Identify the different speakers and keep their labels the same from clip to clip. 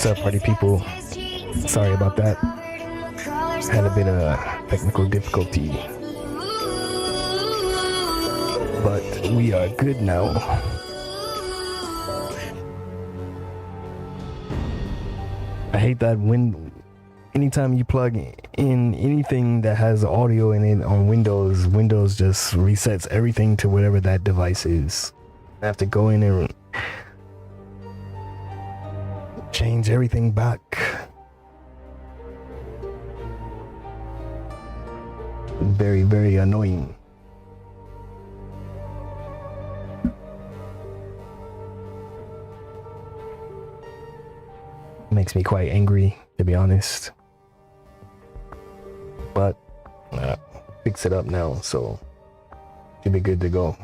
Speaker 1: What's up, party people? Sorry about that. Had a bit of technical difficulty, but we are good now. I hate that when anytime you plug in anything that has audio in it on Windows just resets everything to whatever that device is. I have to go in and change everything back. Very, very annoying. Makes me quite angry, to be honest. But fix it up now, so should be good to go.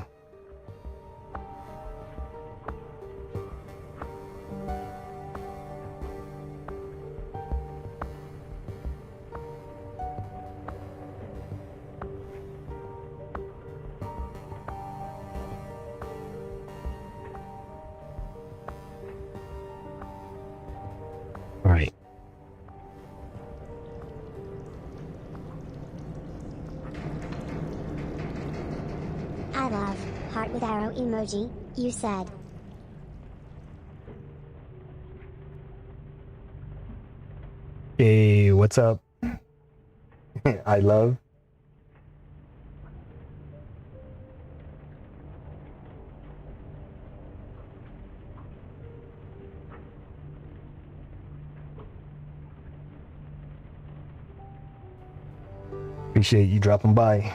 Speaker 1: All right.
Speaker 2: I love heart with arrow emoji, you said.
Speaker 1: Hey, what's up? I love. Appreciate you dropping by.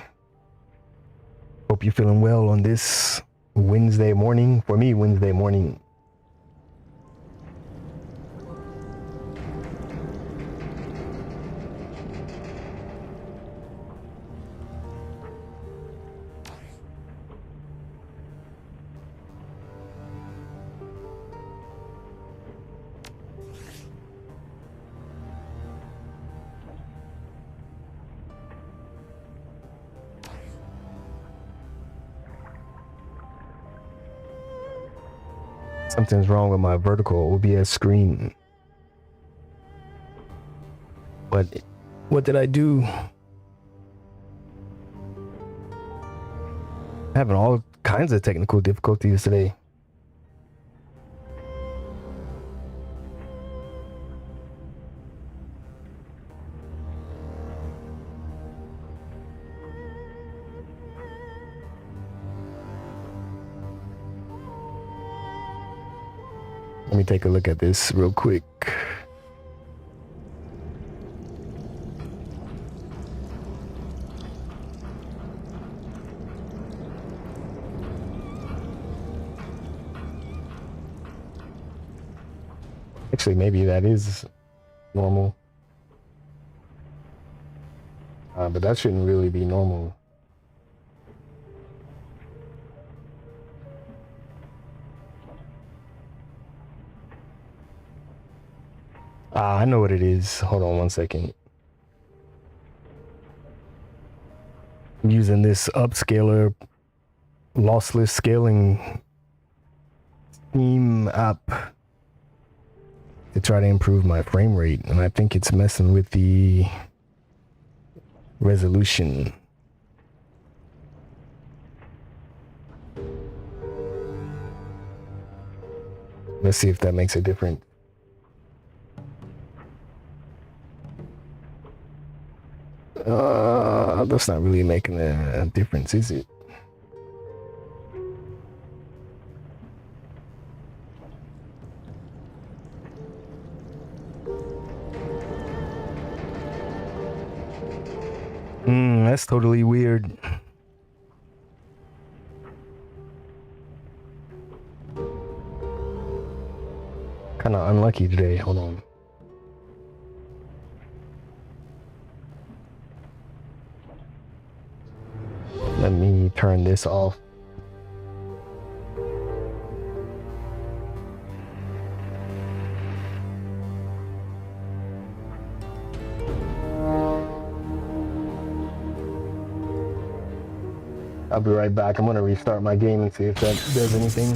Speaker 1: Hope you're feeling well on this Wednesday morning. For me, Wednesday morning. Something's wrong with my vertical OBS screen. But what did I do? Having all kinds of technical difficulties today. Let me take a look at this real quick. Actually, maybe that is normal. But that shouldn't really be normal. I know what it is. Hold on one second. I'm using this upscaler lossless scaling Steam app to try to improve my frame rate, and I think it's messing with the resolution. Let's see if that makes a difference. That's not really making a difference, is it? That's totally weird. Kind of unlucky today. Hold on. Let me turn this off. I'll be right back. I'm gonna restart my game and see if that does anything.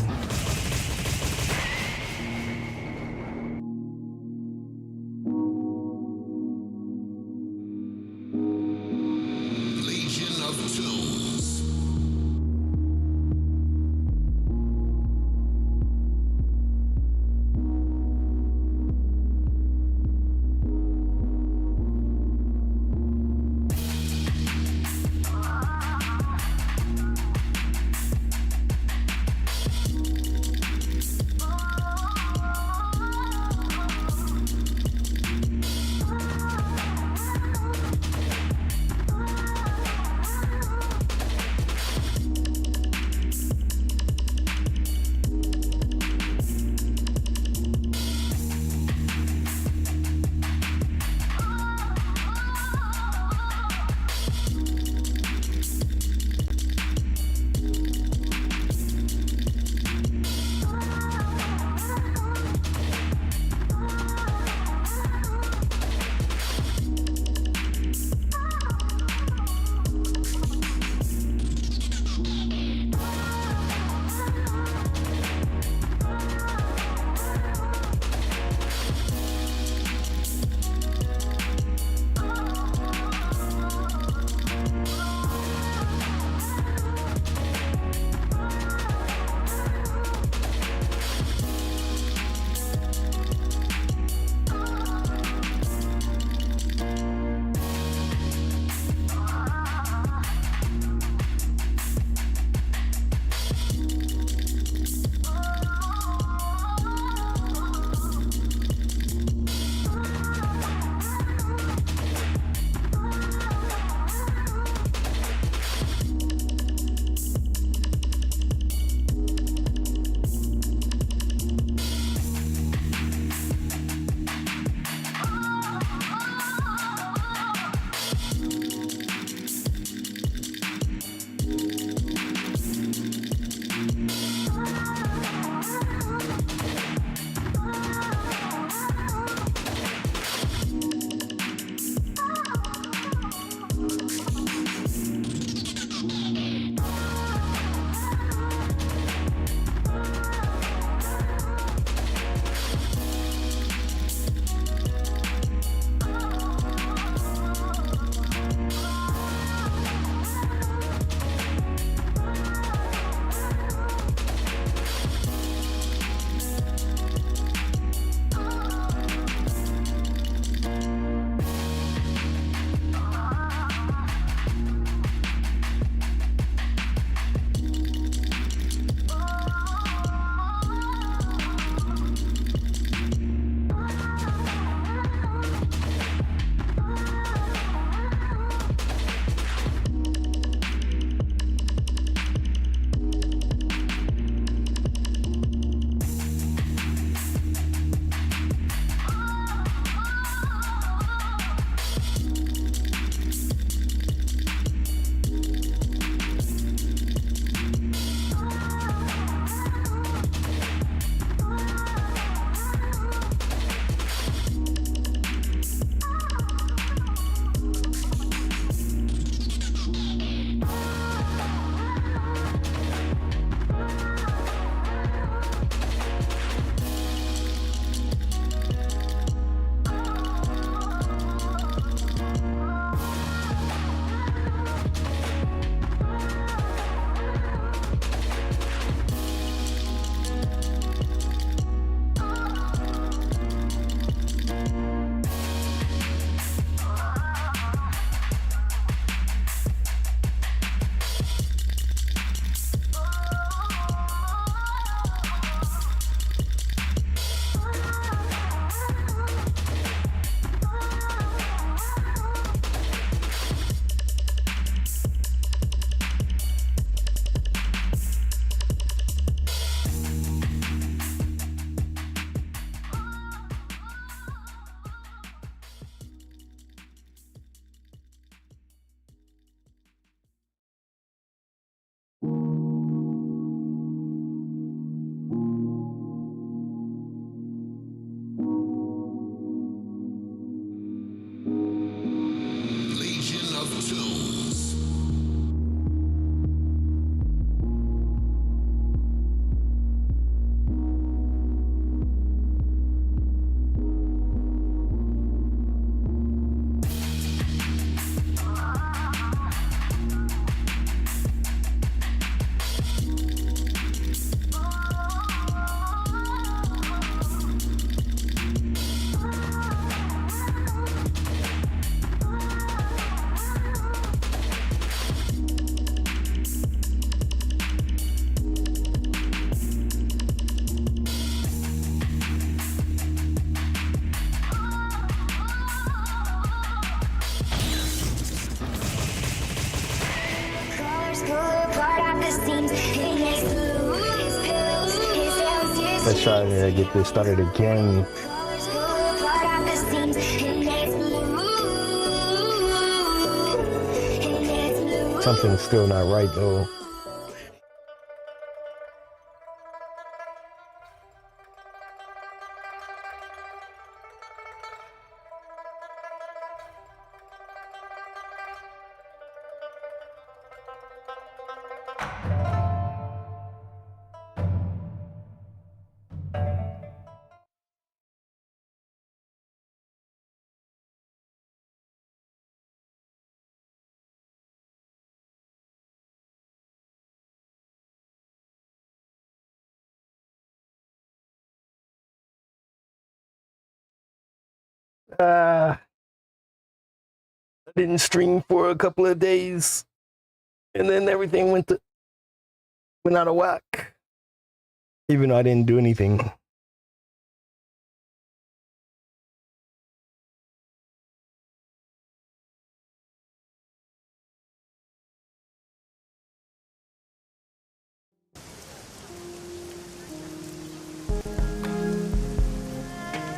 Speaker 1: Let's try to get this started again. Something's still not right though. I didn't stream for a couple of days, and then everything went out of whack. Even though I didn't do anything.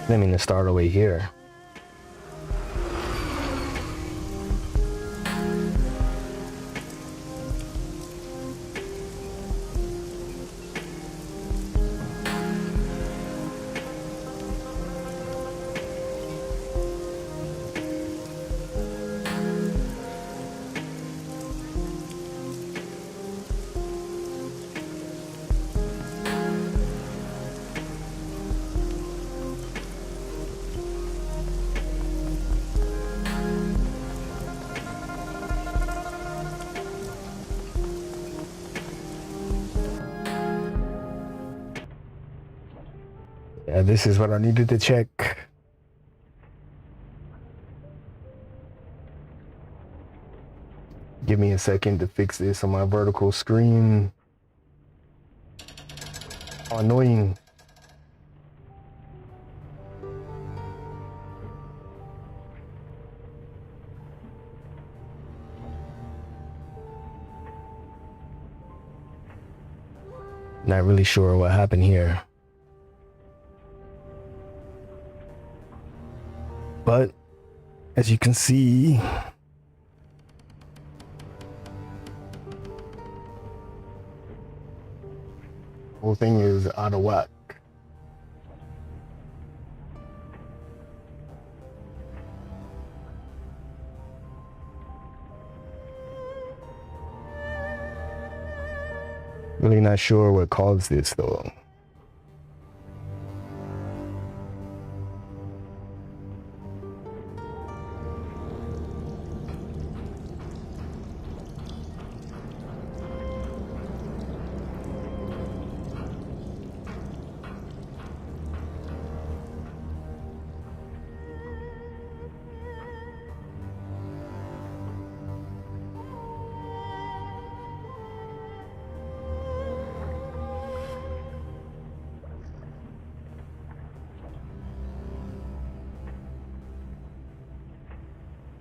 Speaker 1: I mean to start away here. Yeah, this is what I needed to check. Give me a second to fix this on my vertical screen. How annoying. Not really sure what happened here. But as you can see, the whole thing is out of whack. Really not sure what caused this though.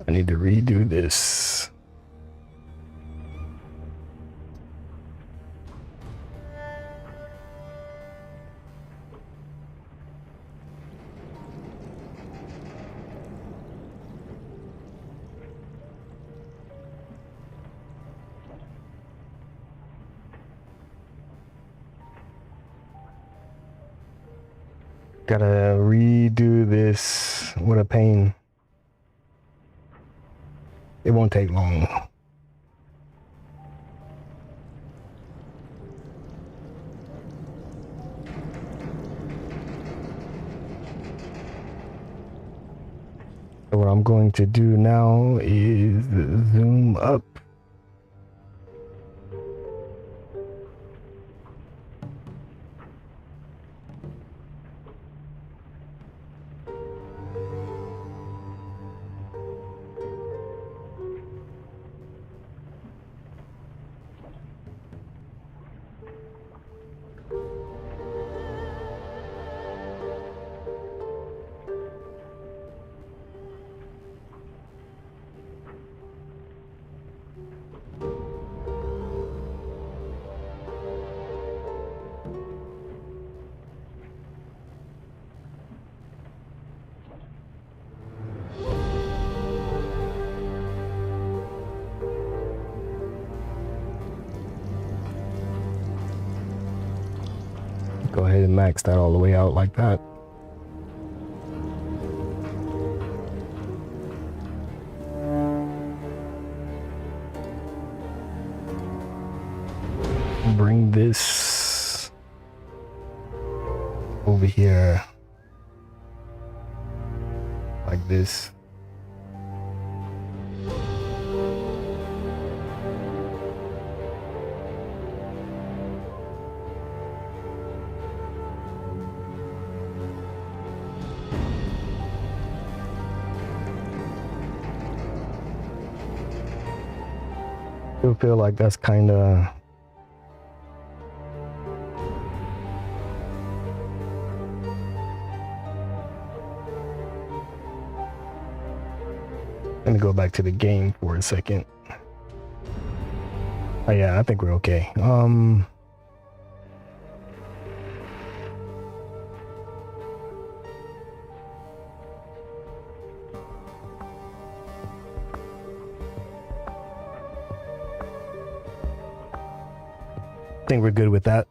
Speaker 1: I need to redo this. Gotta redo this. What a pain. It won't take long. So what I'm going to do now is zoom up. min max that all the way out like that. Bring this over here like this. I feel like that's kind of gonna go back to the game for a second. Oh yeah, I think we're okay. I think we're good with that.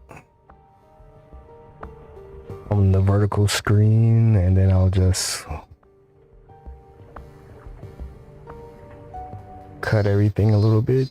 Speaker 1: On the vertical screen, and then I'll just cut everything a little bit.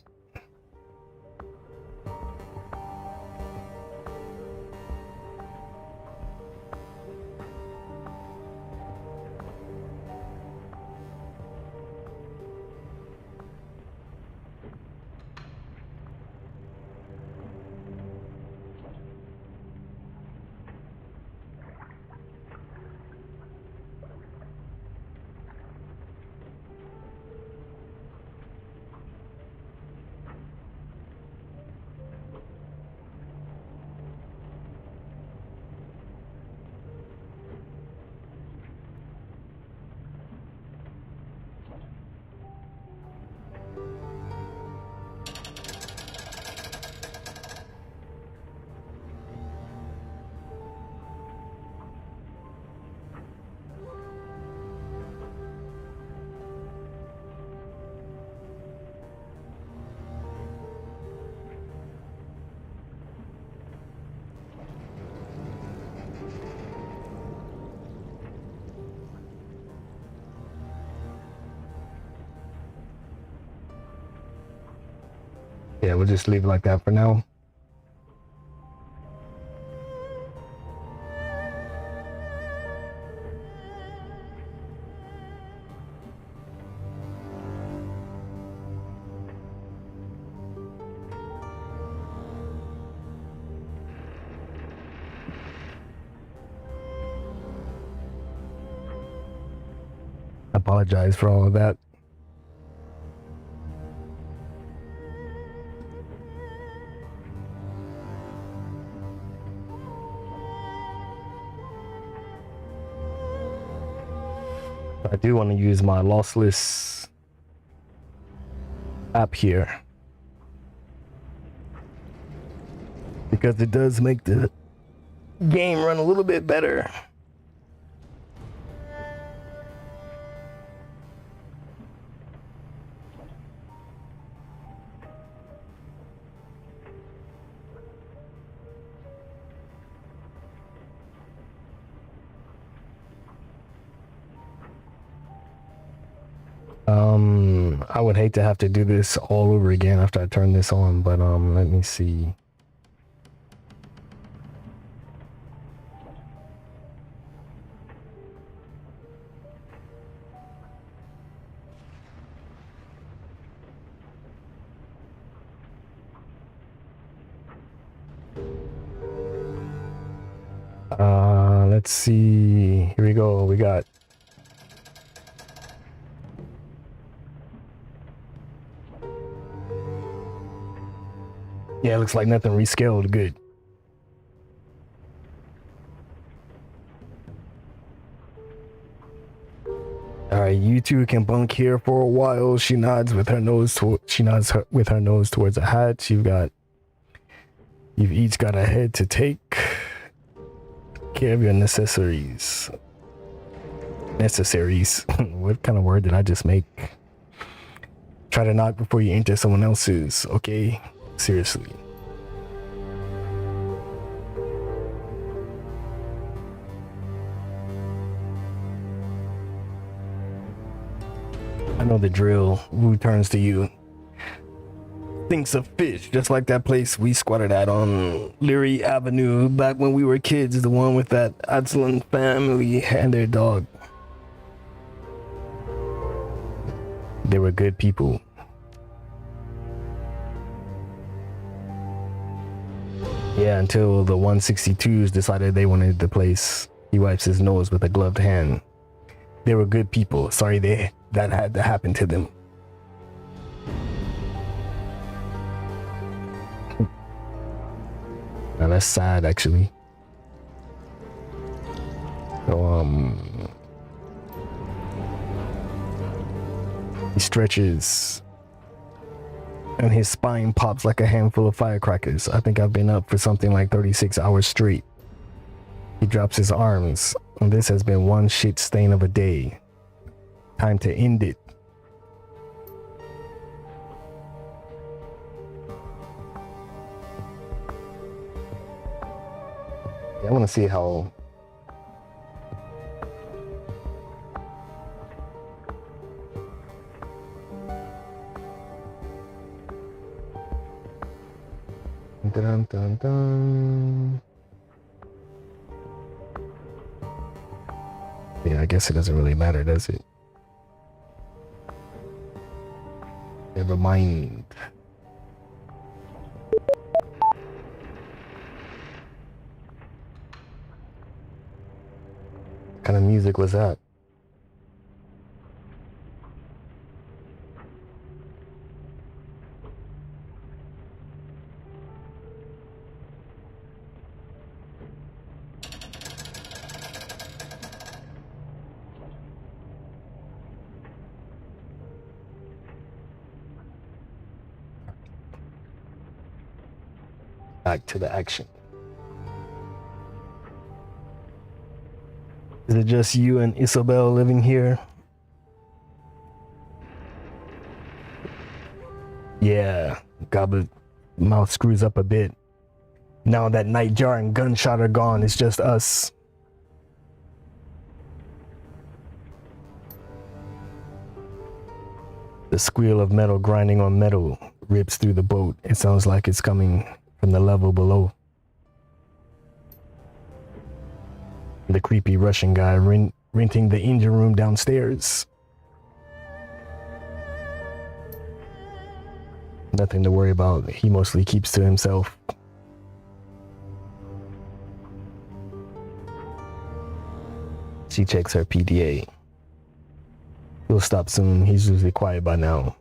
Speaker 1: Yeah, we'll just leave it like that for now. I apologize for all of that. I do want to use my lossless app here because it does make the game run a little bit better. I would hate to have to do this all over again after I turn this on, but let me see. Let's see. Here we go. We got yeah, it looks like nothing rescaled. Good. All right, you two can bunk here for a while. She nods with her nose with her nose towards the hatch. You've each got a head to take care of your necessaries. What kind of word did I just make? Try to knock before you enter someone else's. Okay, seriously. know the drill. Who turns to you? Thinks of fish, just like that place we squatted at on Leary Avenue back when we were kids. The one with that Adslin family and their dog. They were good people. Yeah, until the 162s decided they wanted the place. He wipes his nose with a gloved hand. They were good people. Sorry that had to happen to them. Now that's sad, actually. So, he stretches and his spine pops like a handful of firecrackers. I think I've been up for something like 36 hours straight. He drops his arms, and this has been one shit stain of a day. Time to end it. I want to see how dun, dun, dun. Yeah, I guess it doesn't really matter, does it? Never mind. What kind of music was that? Back to the action. Is it just you and Isabel living here? Yeah, Goblet mouth screws up a bit. Now that Nightjar and Gunshot are gone, it's just us. The squeal of metal grinding on metal rips through the boat. It sounds like it's coming from the level below. The creepy Russian guy renting the engine room downstairs. Nothing to worry about. He mostly keeps to himself. She checks her PDA. He'll stop soon. He's usually quiet by now.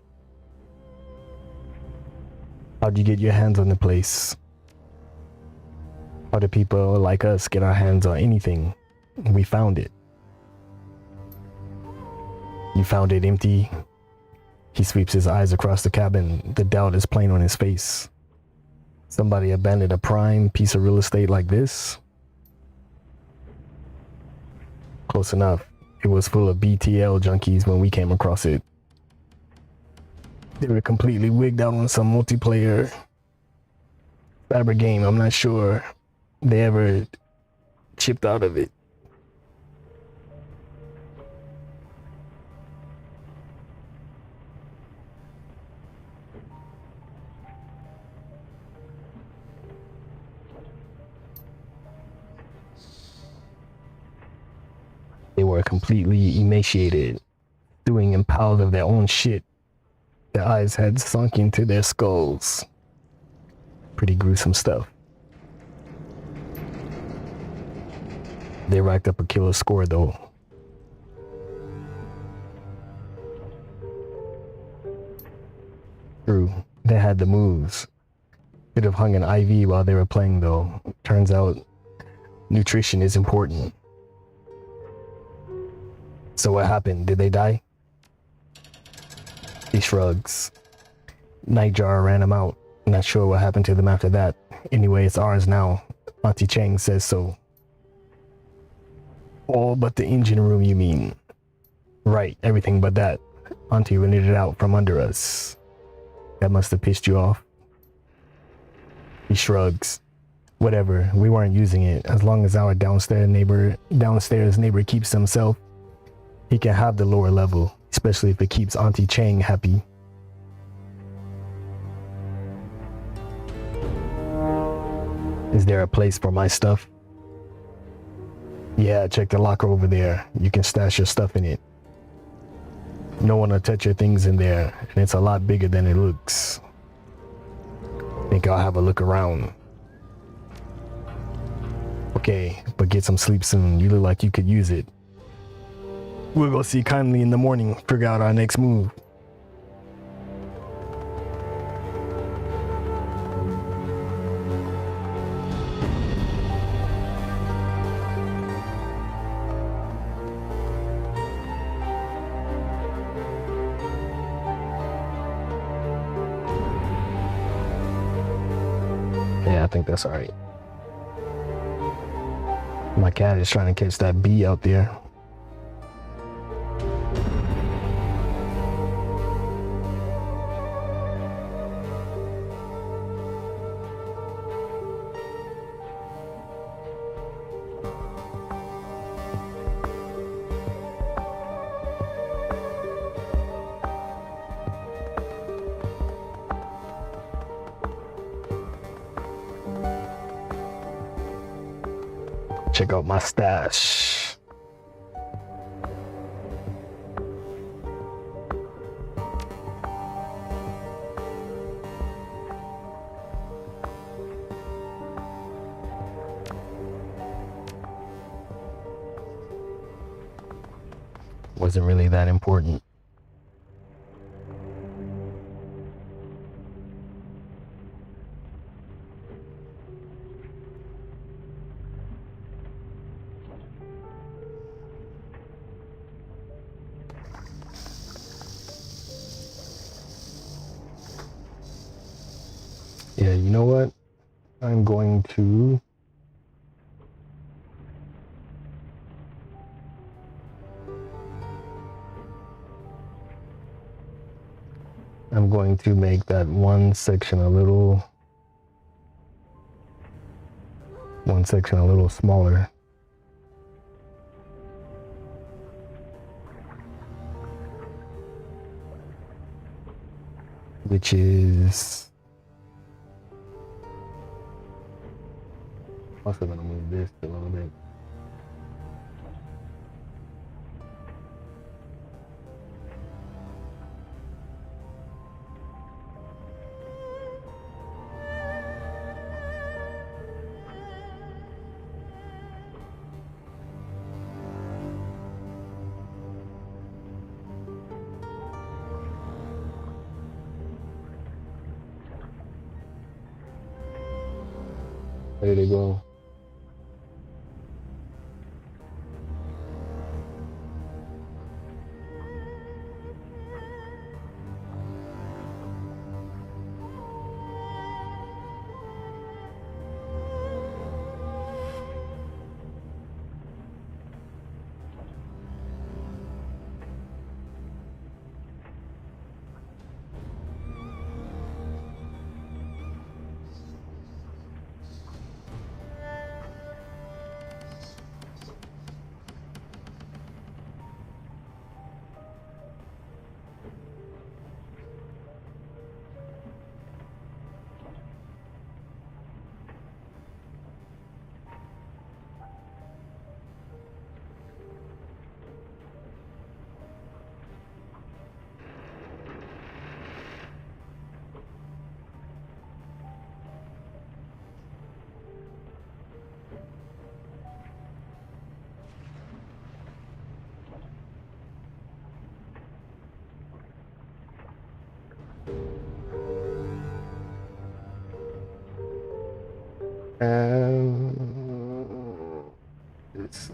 Speaker 1: How'd you get your hands on the place? How do people like us get our hands on anything? We found it. You found it empty? He sweeps his eyes across the cabin. The doubt is plain on his face. Somebody abandoned a prime piece of real estate like this? Close enough. It was full of BTL junkies when we came across it. They were completely wigged out on some multiplayer cyber game. I'm not sure they ever chipped out of it. They were completely emaciated, stewing in piles of their own shit. Their eyes had sunk into their skulls. Pretty gruesome stuff. They racked up a killer score though. True, they had the moves. Could have hung an IV while they were playing though. Turns out, nutrition is important. So what happened? Did they die? He shrugs. Nightjar ran him out. Not sure what happened to them after that. Anyway, it's ours now. Auntie Chang says so. All but the engine room, you mean? Right, everything but that. Auntie rented it out from under us. That must have pissed you off. He shrugs. Whatever, we weren't using it. As long as our downstairs neighbor keeps himself, he can have the lower level. He especially if it keeps Auntie Chang happy. Is there a place for my stuff? Yeah, check the locker over there. You can stash your stuff in it. No one will touch your things in there, and it's a lot bigger than it looks. Think I'll have a look around. Okay, but get some sleep soon. You look like you could use it. We'll go see Kindly in the morning, figure out our next move. Yeah, I think that's all right. My cat is trying to catch that bee out there. Check out my stash. Wasn't really that important. Yeah, you know what? I'm going to make that one section a little smaller. Which is also gonna move this a little bit. There they go. It's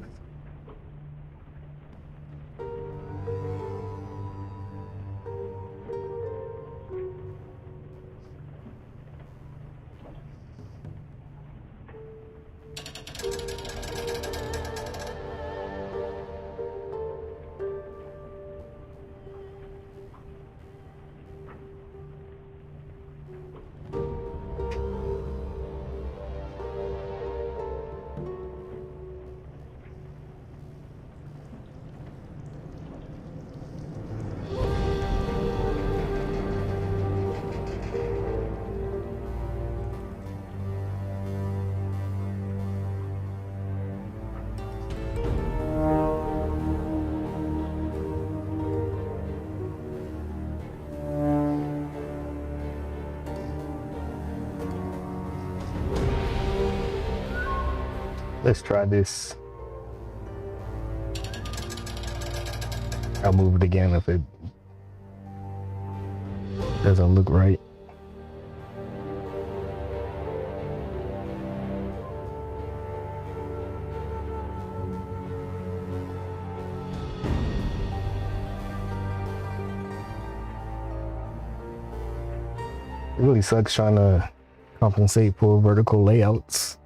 Speaker 1: Let's try this. I'll move it again if it doesn't look right. It really sucks trying to compensate for vertical layouts.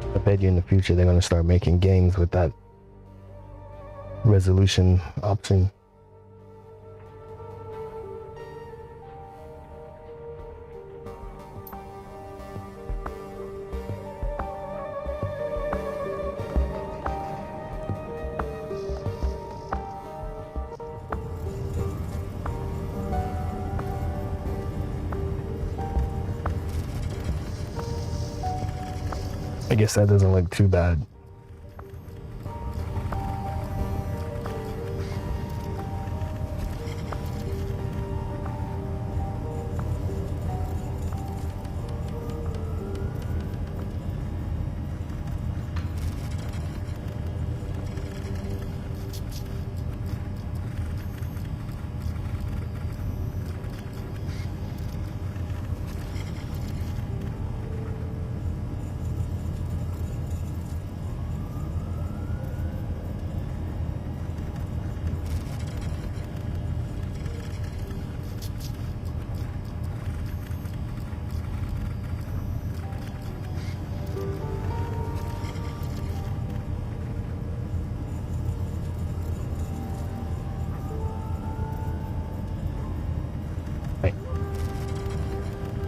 Speaker 1: I bet you in the future they're going to start making games with that resolution option. I guess that doesn't look too bad.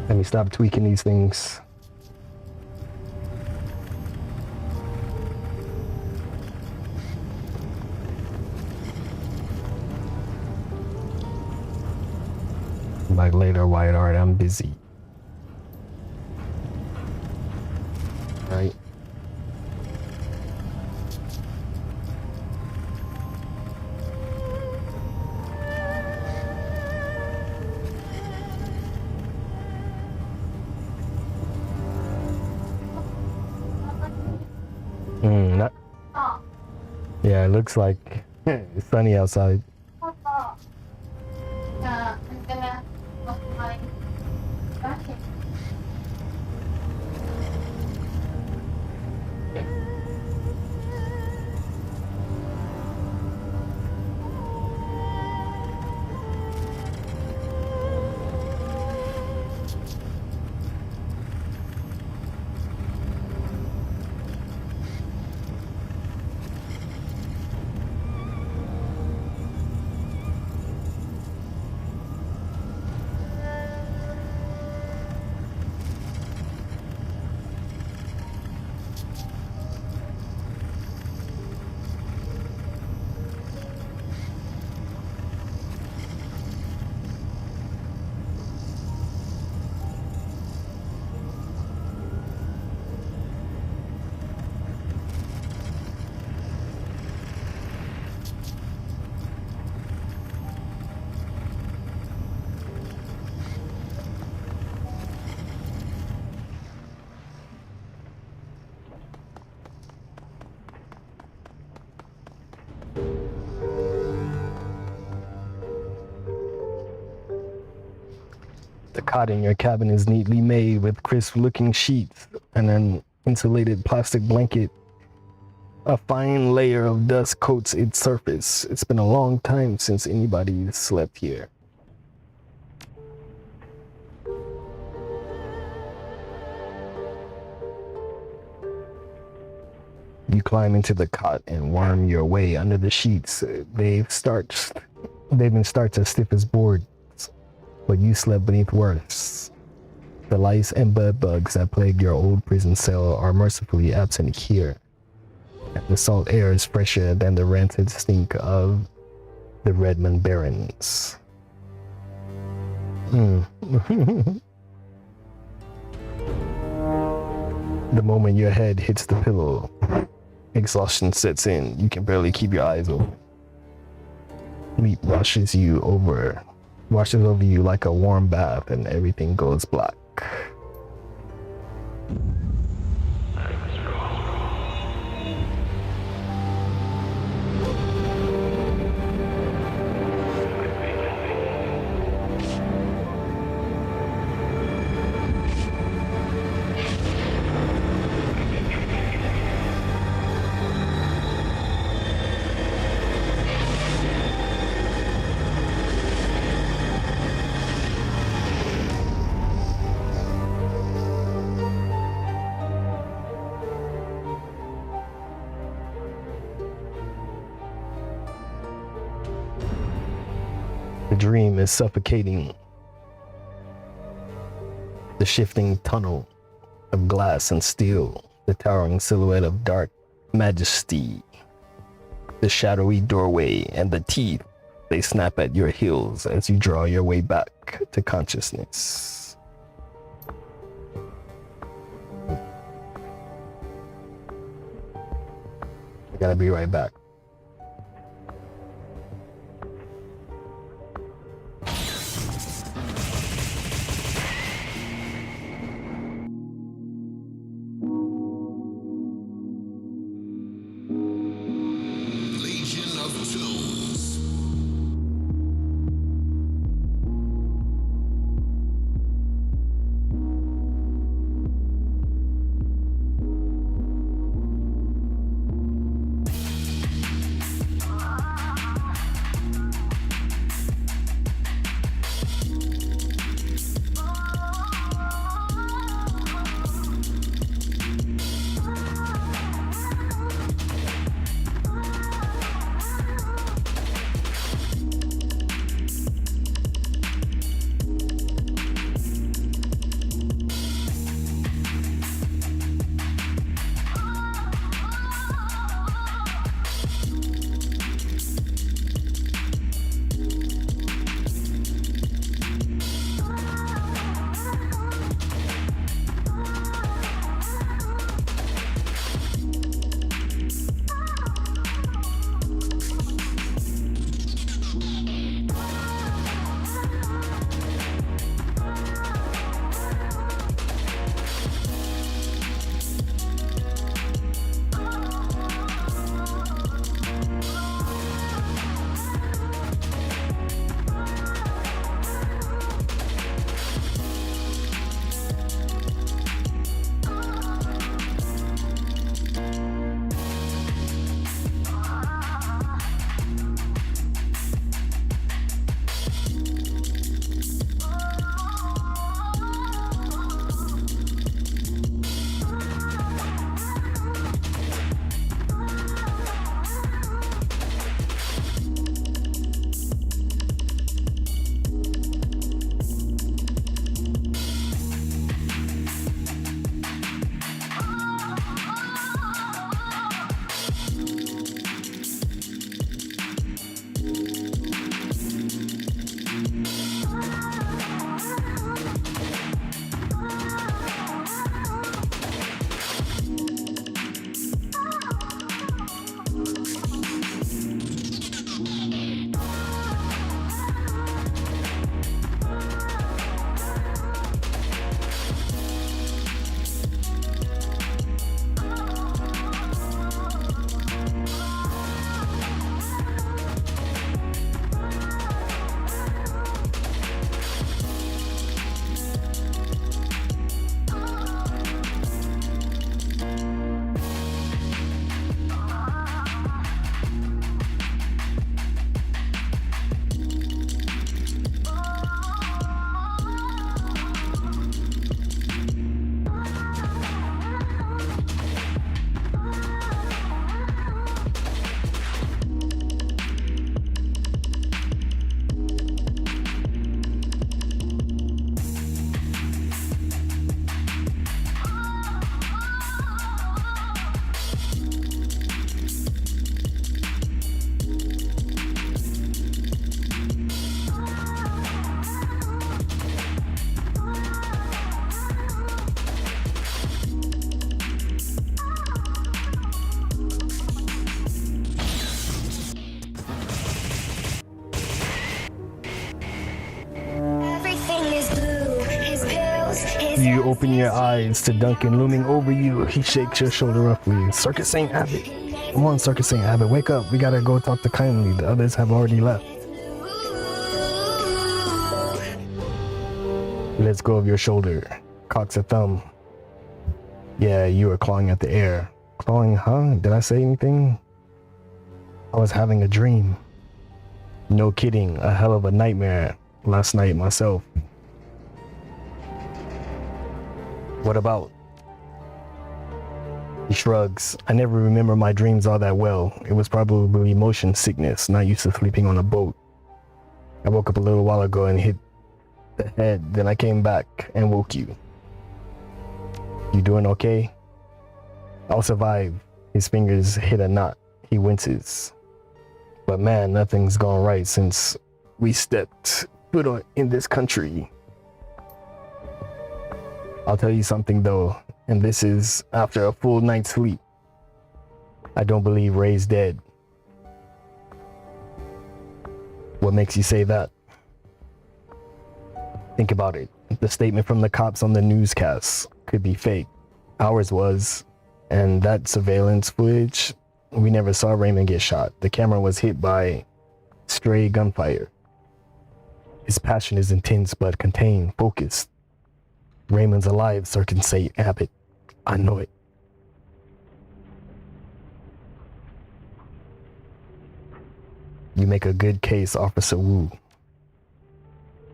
Speaker 1: Let me stop tweaking these things. Like later, white art, I'm busy. Right. Yeah, it looks like it's sunny outside. The cot in your cabin is neatly made with crisp-looking sheets and an insulated plastic blanket. A fine layer of dust coats its surface. It's been a long time since anybody slept here. You climb into the cot and worm your way under the sheets. They've been starched as stiff as boards, but you slept beneath worse. The lice and bed bugs that plague your old prison cell are mercifully absent here. And the salt air is fresher than the rancid stink of the Redmond Barrens. The moment your head hits the pillow, exhaustion sets in. You can barely keep your eyes open. Sleep washes over you like a warm bath, and everything goes black. The dream is suffocating. The shifting tunnel of glass and steel, the towering silhouette of dark majesty, the shadowy doorway, and the teeth, they snap at your heels as you draw your way back to consciousness. I gotta be right back. You open your eyes to Duncan looming over you. He shakes your shoulder roughly. Circus St. Abbott. Come on, Circus St. Abbott, wake up. We gotta go talk to Kindly. The others have already left. Let's go of your shoulder. Cocks a thumb. Yeah, you were clawing at the air. Clawing, huh? Did I say anything? I was having a dream. No kidding, a hell of a nightmare last night myself. What about? He shrugs. I never remember my dreams all that well. It was probably motion sickness, not used to sleeping on a boat. I woke up a little while ago and hit the head, then I came back and woke you. You doing okay? I'll survive. His fingers hit a knot. He winces. But man, nothing's gone right since we stepped foot on in this country. I'll tell you something though, and this is after a full night's sleep. I don't believe Ray's dead. What makes you say that? Think about it. The statement from the cops on the newscast could be fake. Ours was, and that surveillance footage, we never saw Raymond get shot. The camera was hit by stray gunfire. His passion is intense but contained, focused. Raymond's alive, Circus St. Abbott. I know it. You make a good case, Officer Wu.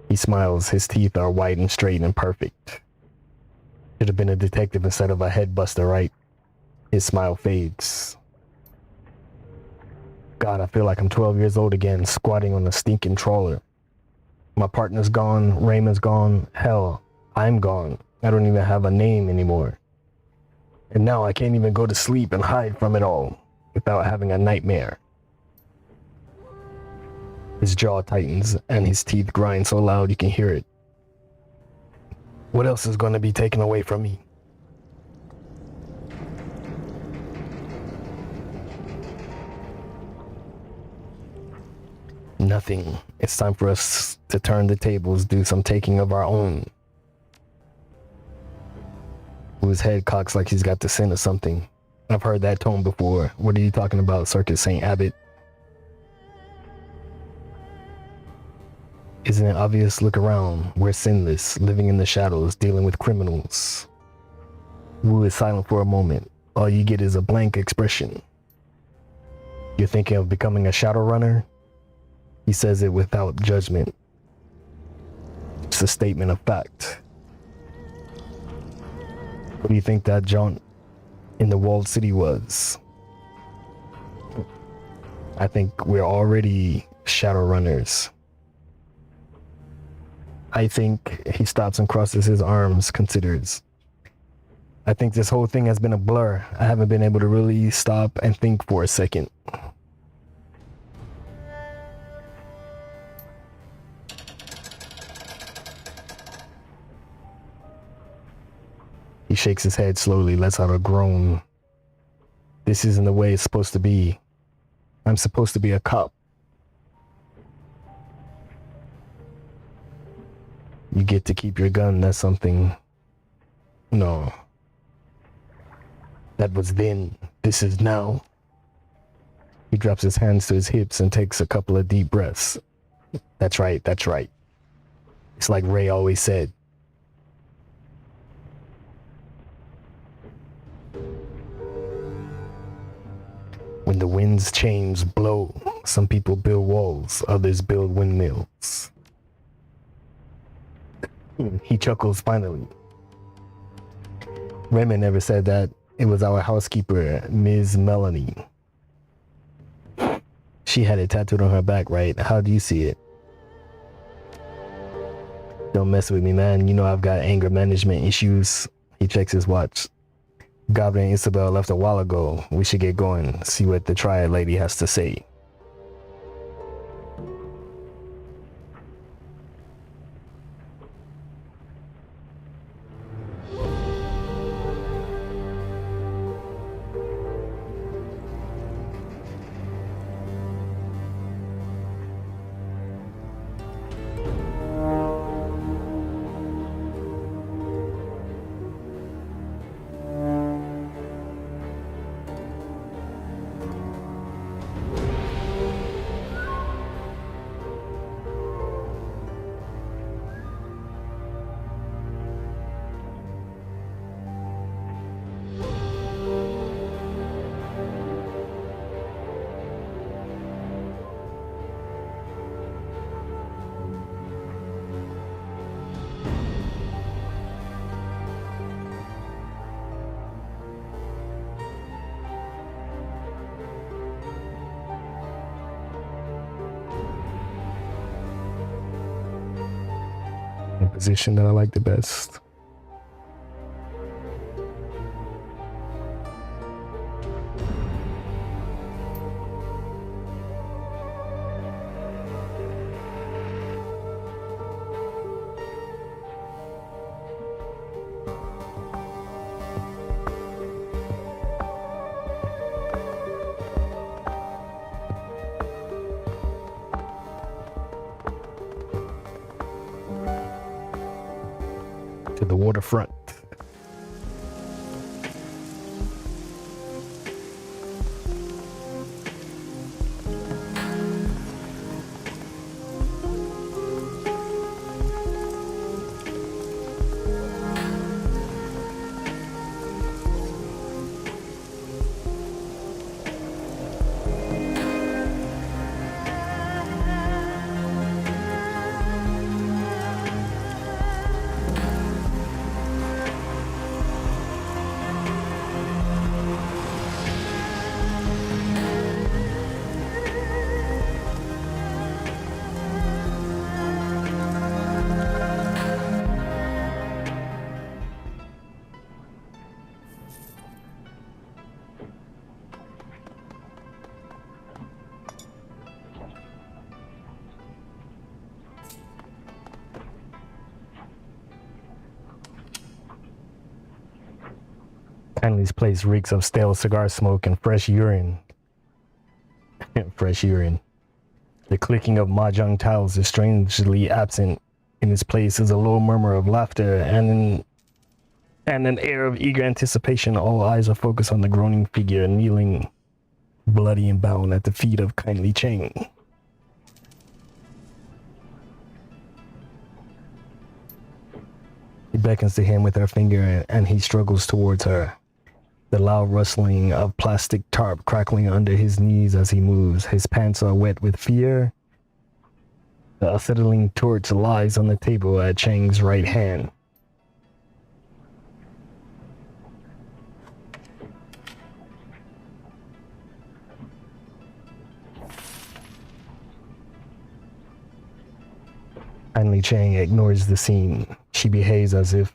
Speaker 1: He smiles. His teeth are white and straight and perfect. Should have been a detective instead of a headbuster, right? His smile fades. God, I feel like I'm 12 years old again, squatting on a stinking trawler. My partner's gone, Raymond's gone, hell, I'm gone. I don't even have a name anymore. And now I can't even go to sleep and hide from it all without having a nightmare. His jaw tightens and his teeth grind so loud you can hear it. What else is going to be taken away from me? Nothing. It's time for us to turn the tables, do some taking of our own. Whose head cocks like he's got the scent of something. I've heard that tone before. What are you talking about, Circus St. Abbott? Isn't it obvious? Look around. We're sinless, living in the shadows, dealing with criminals. Wu is silent for a moment. All you get is a blank expression. You're thinking of becoming a Shadowrunner? He says it without judgment. It's a statement of fact. What do you think that jaunt in the walled city was? I think we're already Shadowrunners. I think he stops and crosses his arms, considers. I think this whole thing has been a blur. I haven't been able to really stop and think for a second. He shakes his head slowly, lets out a groan. This isn't the way it's supposed to be. I'm supposed to be a cop. You get to keep your gun, that's something. No. That was then. This is now. He drops his hands to his hips and takes a couple of deep breaths. That's right, that's right. It's like Ray always said. When the wind's chains blow, some people build walls, others build windmills. He chuckles finally. Raymond never said that. It was our housekeeper, Ms. Melanie. She had it tattooed on her back, right? How do you see it? Don't mess with me, man. You know I've got anger management issues. He checks his watch. Goblin and Isabel left a while ago. We should get going, see what the Triad lady has to say. position that I like the best. To the waterfront. Kindly's place reeks of stale cigar smoke and fresh urine. Fresh urine. The clicking of mahjong tiles is strangely absent. In its place is a low murmur of laughter and an air of eager anticipation. All eyes are focused on the groaning figure kneeling, bloody and bound, at the feet of Kindly Chang. He beckons to him with her finger and he struggles towards her. The loud rustling of plastic tarp crackling under his knees as he moves. His pants are wet with fear. The acetylene torch lies on the table at Chang's right hand. Kindly Chang ignores the scene. She behaves as if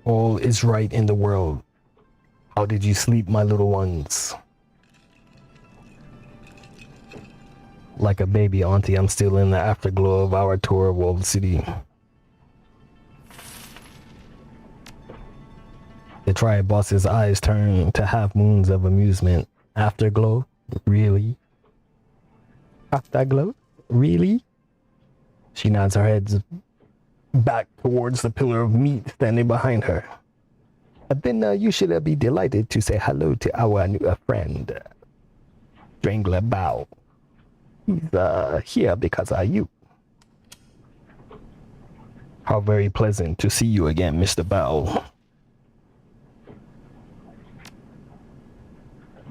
Speaker 1: all is right in the world. How did you sleep, my little ones? Like a baby, Auntie, I'm still in the afterglow of our tour of Walled City. The triad boss's eyes turn to half moons of amusement. Afterglow? Really? Afterglow? Really? She nods her head back towards the pillar of meat standing behind her. Then you should be delighted to say hello to our new friend, Strangler Bao. He's here because of you. How very pleasant to see you again, Mr. Bao.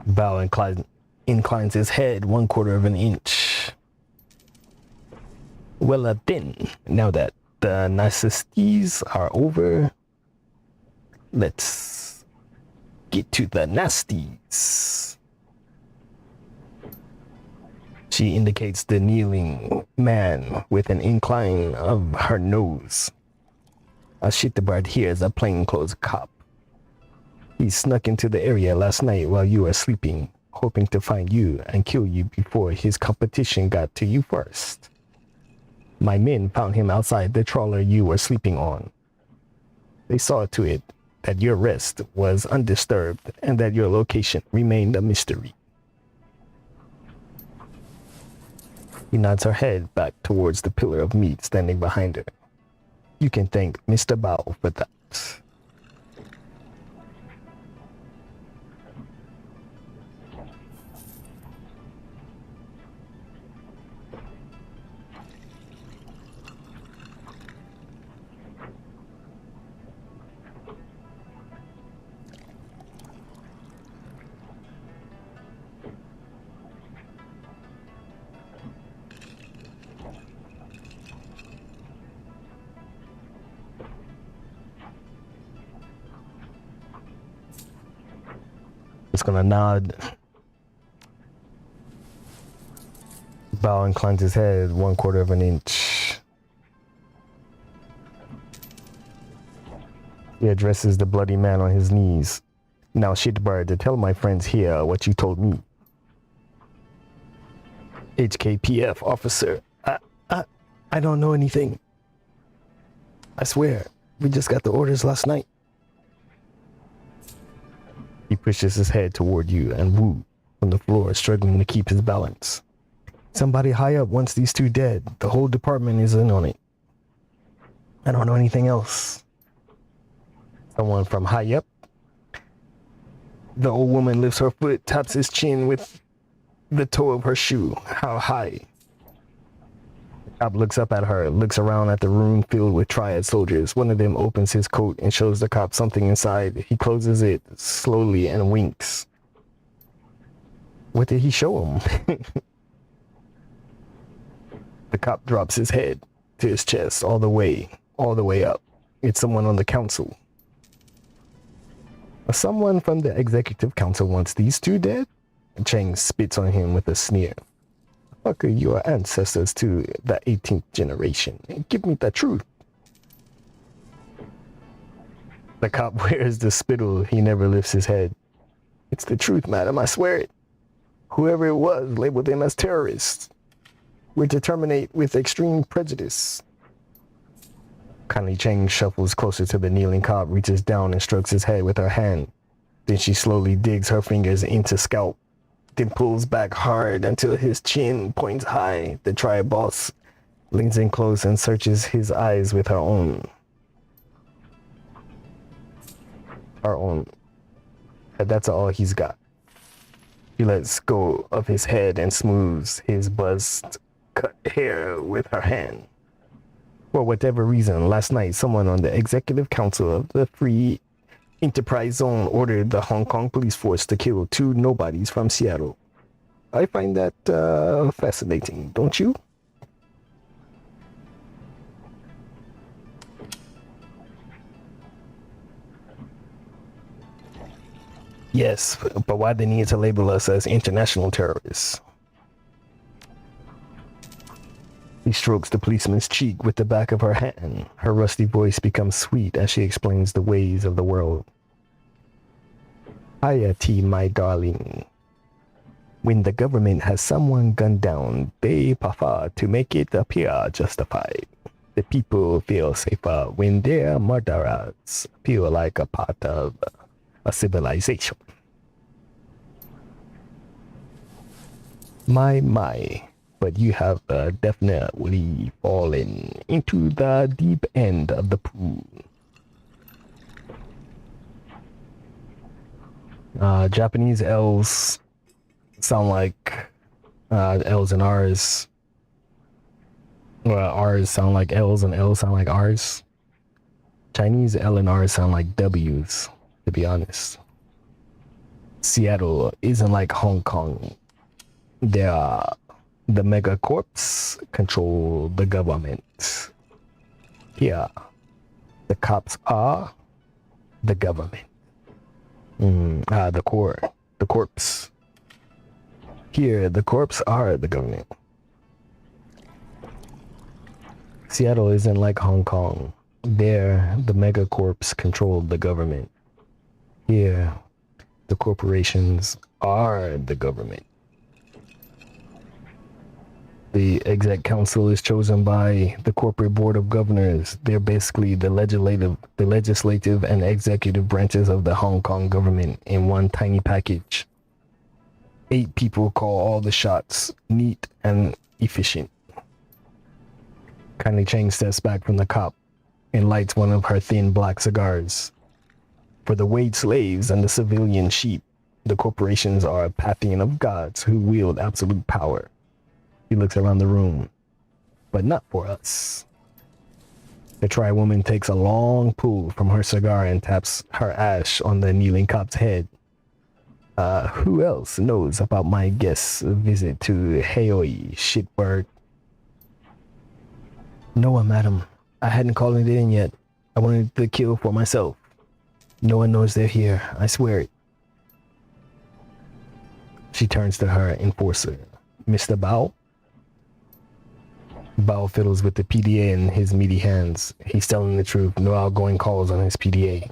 Speaker 1: Bao inclines his head 1/4 of an inch. Well, then, now that the niceties are over, let's get to the nasties. She indicates the kneeling man with an incline of her nose. A shitbird here is a plainclothes cop. He snuck into the area last night while you were sleeping, hoping to find you and kill you before his competition got to you first. My men found him outside the trawler you were sleeping on. They saw to it that your rest was undisturbed and that your location remained a mystery. He nods her head back towards the pillar of meat standing behind her. You can thank Mr. Bao for that. Just gonna nod. Bao inclines his head 1/4 of an inch. He addresses the bloody man on his knees. Now, shitbird, to tell my friends here what you told me. HKPF officer. I don't know anything. I swear, we just got the orders last night. He pushes his head toward you and woo from the floor, struggling to keep his balance. Somebody high up wants these two dead. The whole department is in on it. I don't know anything else. Someone from high up. The old woman lifts her foot, taps his chin with the toe of her shoe. How high? The cop looks up at her, looks around at the room filled with triad soldiers. One of them opens his coat and shows the cop something inside. He closes it slowly and winks. What did he show him? The cop drops his head to his chest all the way up. It's someone on the council. Someone from the executive council wants these two dead? Chang spits on him with a sneer. Fuck are your ancestors to the 18th generation? Give me the truth. The cop wears the spittle. He never lifts his head. It's the truth, madam, I swear it. Whoever it was labeled them as terrorists. We're to terminate with extreme prejudice. Connie Chang shuffles closer to the kneeling cop, reaches down and strokes his head with her hand. Then she slowly digs her fingers into scalp, then pulls back hard until his chin points high. The triad boss leans in close and searches his eyes with her own. That's all he's got. She lets go of his head and smooths his buzzed cut hair with her hand. For whatever reason, last night someone on the executive council of the Free Enterprise Zone ordered the Hong Kong police force to kill two nobodies from Seattle. I find that fascinating, don't you? Yes, but why they need to label us as international terrorists? He strokes the policeman's cheek with the back of her hand. Her rusty voice becomes sweet as she explains the ways of the world. Hiya, T, my darling. When the government has someone gunned down, they prefer to make it appear justified. The people feel safer when their murderers feel like a part of a civilization. My. But you have definitely fallen into the deep end of the pool. Japanese L's sound like L's and R's. Well, R's sound like L's and L's sound like R's. Chinese L and R sound like W's, to be honest. Seattle isn't like Hong Kong. The megacorps control the government. Here, the cops are the government. The corpse. Here, the corpse are the government. Seattle isn't like Hong Kong. There, the megacorps control the government. Here, the corporations are the government. The exec council is chosen by the corporate board of governors. They're basically the legislative and executive branches of the Hong Kong government in one tiny package. 8 people call all the shots, neat and efficient. Connie Chang steps back from the cop and lights one of her thin black cigars. For the wage slaves and the civilian sheep, the corporations are a pantheon of gods who wield absolute power. He looks around the room, but not for us. The tri-woman takes a long pull from her cigar and taps her ash on the kneeling cop's head. Who else knows about my guest's visit to Heoi, shitbird? No one, madam. I hadn't called it in yet. I wanted the kill for myself. No one knows they're here. I swear it. She turns to her enforcer. Mr. Bao? Bao fiddles with the PDA in his meaty hands. He's telling the truth. No outgoing calls on his PDA.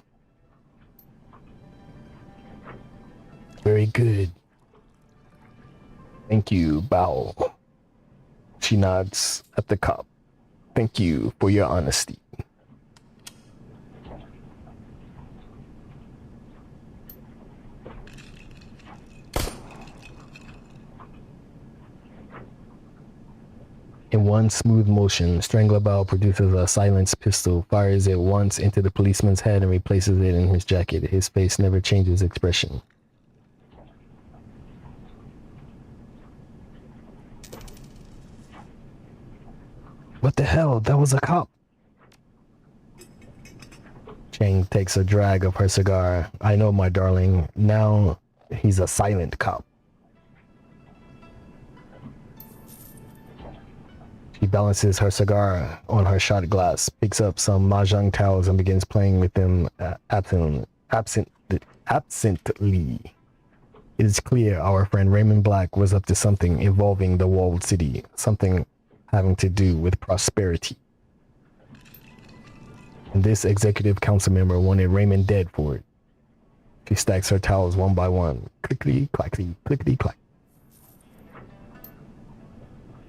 Speaker 1: Very good. Thank you, bow. She nods at the cop. Thank you for your honesty. In one smooth motion, Strangler Bow produces a silenced pistol, fires it once into the policeman's head and replaces it in his jacket. His face never changes expression. What the hell? That was a cop. Chang takes a drag of her cigar. I know, my darling. Now he's a silent cop. She balances her cigar on her shot glass, picks up some mahjong towels and begins playing with them absently. It is clear our friend Raymond Black was up to something involving the walled city, something having to do with prosperity. And this executive council member wanted Raymond dead for it. She stacks her towels one by one. Clickety, clackety, clickety, clack.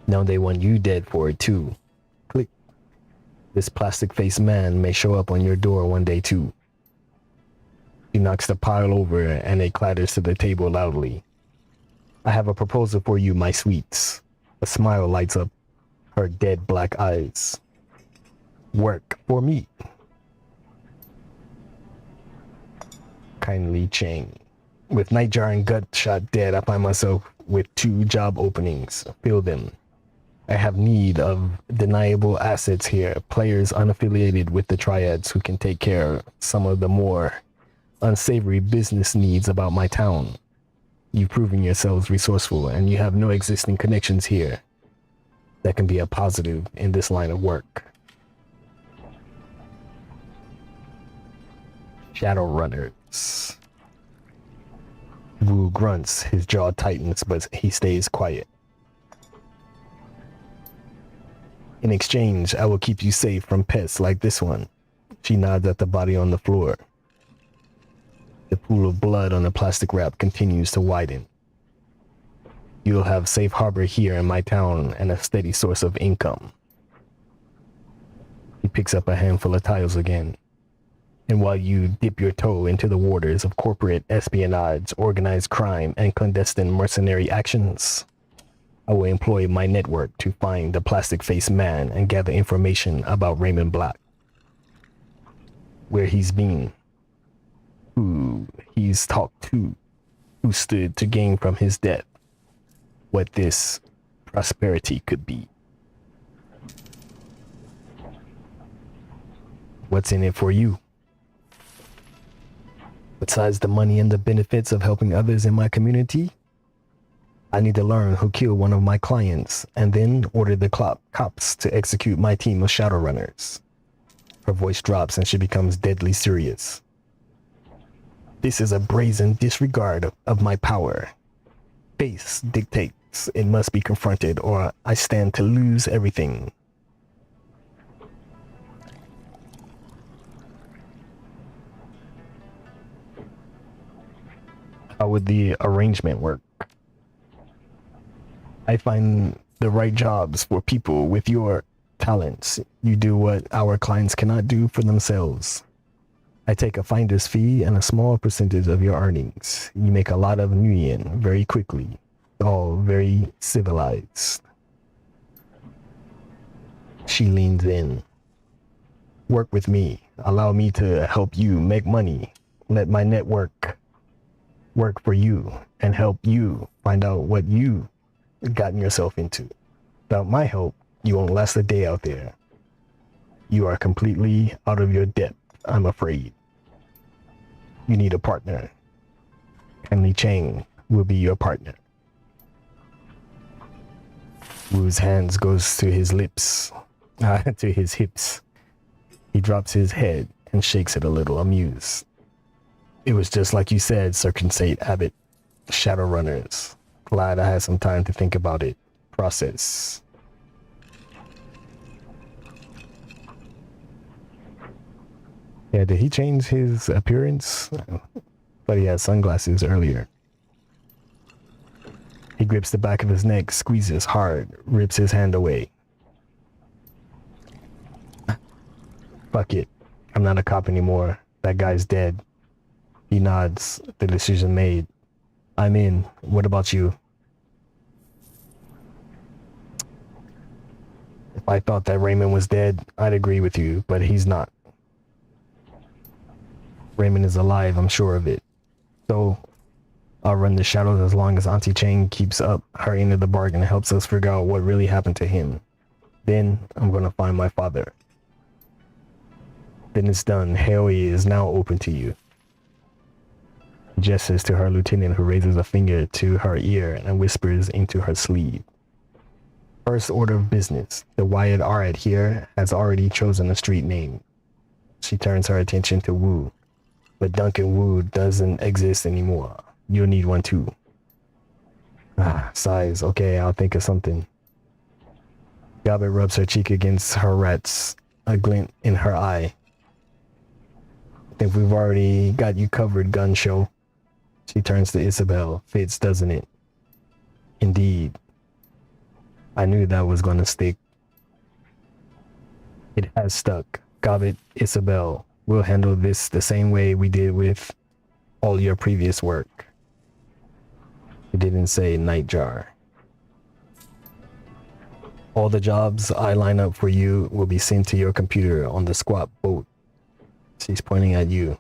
Speaker 1: Now they want you dead for it too. Click. This plastic-faced man may show up on your door one day too. He knocks the pile over and it clatters to the table loudly. I have a proposal for you, my sweets. A smile lights up her dead black eyes. Work for me. Kindly Chang. With Nightjar and Gut shot dead, I find myself with 2 job openings. Fill them. I have need of deniable assets here, players unaffiliated with the triads who can take care of some of the more unsavory business needs about my town. You've proven yourselves resourceful, and you have no existing connections here that can be a positive in this line of work. Shadowrunners. Wu grunts, his jaw tightens, but he stays quiet. In exchange, I will keep you safe from pests like this one. She nods at the body on the floor. The pool of blood on the plastic wrap continues to widen. You'll have safe harbor here in my town and a steady source of income. He picks up a handful of tiles again. And while you dip your toe into the waters of corporate espionage, organized crime, and clandestine mercenary actions, I will employ my network to find the plastic-faced man and gather information about Raymond Black. Where he's been, who he's talked to, who stood to gain from his death, what this prosperity could be. What's in it for you? Besides the money and the benefits of helping others in my community, I need to learn who killed one of my clients and then order the cops to execute my team of Shadowrunners. Her voice drops and she becomes deadly serious. This is a brazen disregard of my power. Face dictates it must be confronted or I stand to lose everything. How would the arrangement work? I find the right jobs for people with your talents. You do what our clients cannot do for themselves. I take a finder's fee and a small percentage of your earnings. You make a lot of nuyen very quickly. All very civilized. She leans in. Work with me. Allow me to help you make money. Let my network work for you and help you find out what you gotten yourself into. Without my help, you won't last a day out there. You are completely out of your depth, I'm afraid. You need a partner. Henley Chang will be your partner. Wu's hands goes to his lips, to his hips. He drops his head and shakes it a little, amused. It was just like you said, Circumsate Abbott. Shadowrunners. Glad I had some time to think about it. Process. Yeah, did he change his appearance? But he had sunglasses earlier. He grips the back of his neck, squeezes hard, rips his hand away. Fuck it. I'm not a cop anymore. That guy's dead. He nods. The decision made. I'm in. What about you? If I thought that Raymond was dead, I'd agree with you, but he's not. Raymond is alive, I'm sure of it. So, I'll run the shadows as long as Auntie Chang keeps up her end of the bargain and helps us figure out what really happened to him. Then, I'm gonna find my father. Then it's done. Heoi is now open to you. He gestures to her lieutenant, who raises a finger to her ear and whispers into her sleeve. First order of business. The Wyatt Arad here has already chosen a street name. She turns her attention to Wu. But Duncan Wu doesn't exist anymore. You'll need one too. Sighs. Okay, I'll think of something. Gabby rubs her cheek against her rats, a glint in her eye. I think we've already got you covered, gun show. She turns to Isabel. Fits, doesn't it? Indeed. I knew that was gonna stick. It has stuck. Gobbet, Isabel, we'll handle this the same way we did with all your previous work. It didn't say Nightjar. All the jobs I line up for you will be sent to your computer on the squat boat. She's pointing at you.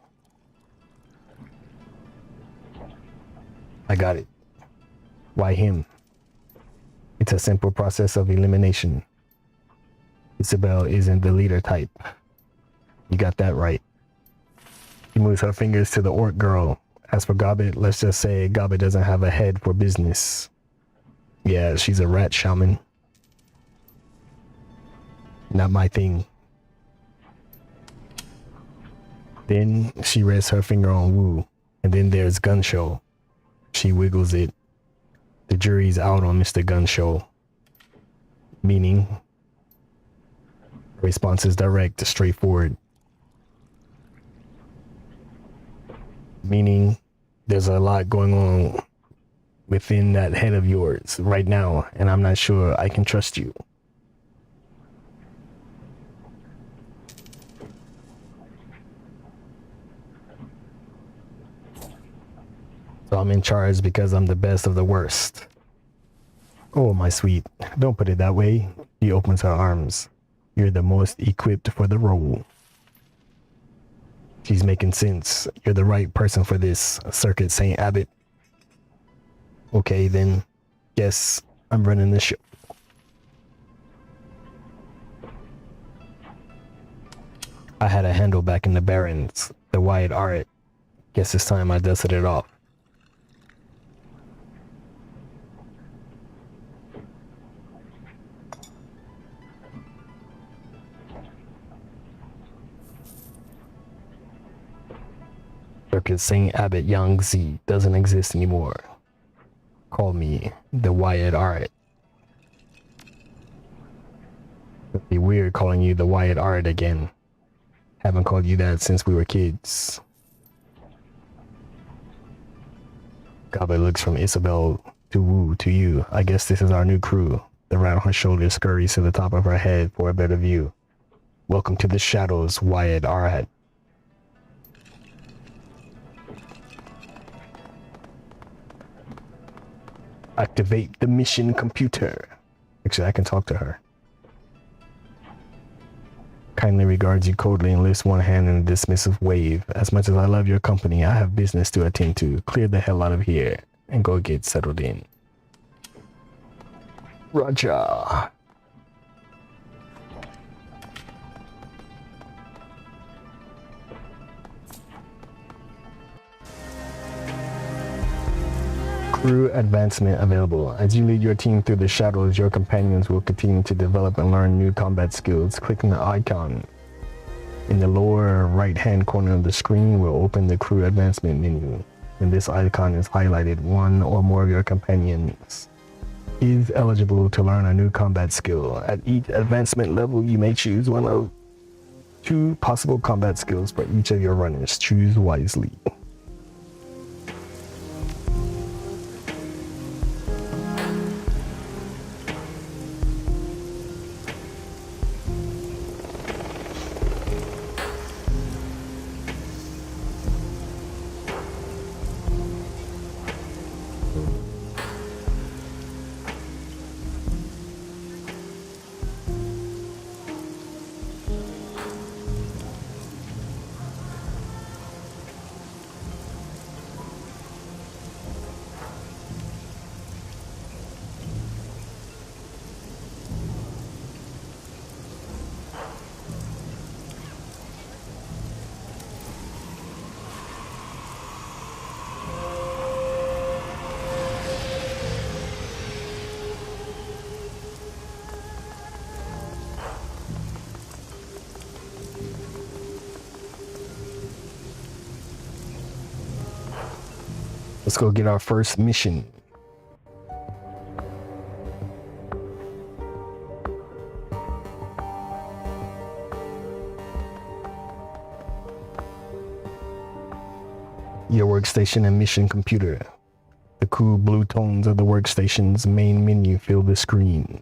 Speaker 1: I got it. Why him? It's a simple process of elimination. Isabel isn't the leader type. You got that right. She moves her fingers to the orc girl. As for Gobbet, let's just say Gobbet doesn't have a head for business. Yeah, she's a rat shaman. Not my thing. Then she rests her finger on Wu. And then there's Gun Show. She wiggles it. The jury's out on Mr. Gun Show. Meaning, response is direct, straightforward. Meaning, there's a lot going on within that head of yours right now, and I'm not sure I can trust you. So I'm in charge because I'm the best of the worst. Oh, my sweet, don't put it that way. She opens her arms. You're the most equipped for the role. She's making sense. You're the right person for this, Circuit St. Abbott. Okay, then. Guess I'm running the show. I had a handle back in the Barrens, the Wyatt Arad. Guess it's time I dusted it off. Circuit St. Abbott Yangtze doesn't exist anymore. Call me the Wyatt Arad. It'd be weird calling you the Wyatt Arad again. Haven't called you that since we were kids. Gabe looks from Isabel to Wu to you. I guess this is our new crew. The rat on her shoulder scurries to the top of her head for a better view. Welcome to the shadows, Wyatt Arad. Activate the mission computer. Actually, I can talk to her. Kindly regards you coldly and lifts one hand in a dismissive wave. As much as I love your company, I have business to attend to. Clear the hell out of here and go get settled in. Roger. Crew advancement available. As you lead your team through the shadows, your companions will continue to develop and learn new combat skills. Clicking the icon in the lower right hand corner of the screen will open the crew advancement menu. When this icon is highlighted, one or more of your companions is eligible to learn a new combat skill. At each advancement level, you may choose one of two possible combat skills for each of your runners. Choose wisely. Let's go get our first mission. Your workstation and mission computer. The cool blue tones of the workstation's main menu fill the screen.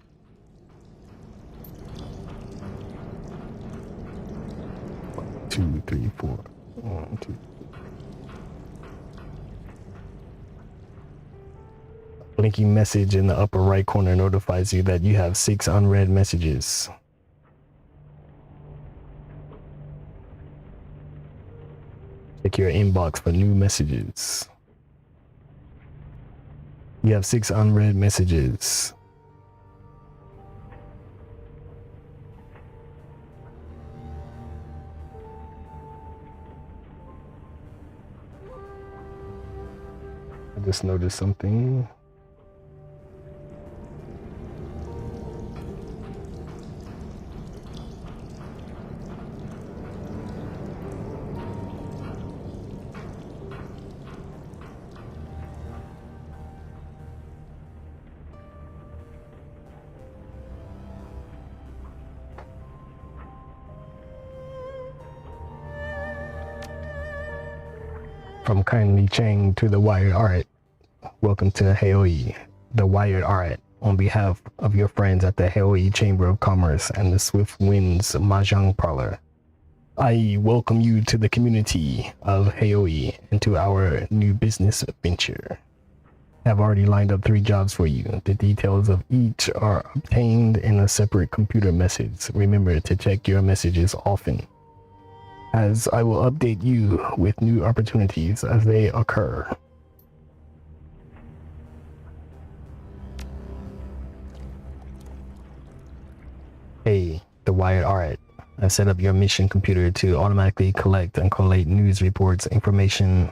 Speaker 1: One, two, three, four. 1, 2. A blinking message in the upper right corner notifies you that you have 6 unread messages. Check your inbox for new messages. You have 6 unread messages. I just noticed something. From Kindly Chang to the Wired Art. Welcome to Heoi, the Wired Art. On behalf of your friends at the Heoi Chamber of Commerce and the Swift Winds Mahjong Parlor, I welcome you to the community of Heoi and to our new business venture. I've already lined up 3 jobs for you. The details of each are obtained in a separate computer message. Remember to check your messages often, as I will update you with new opportunities as they occur. Hey, the Wired Art. I set up your mission computer to automatically collect and collate news reports, information,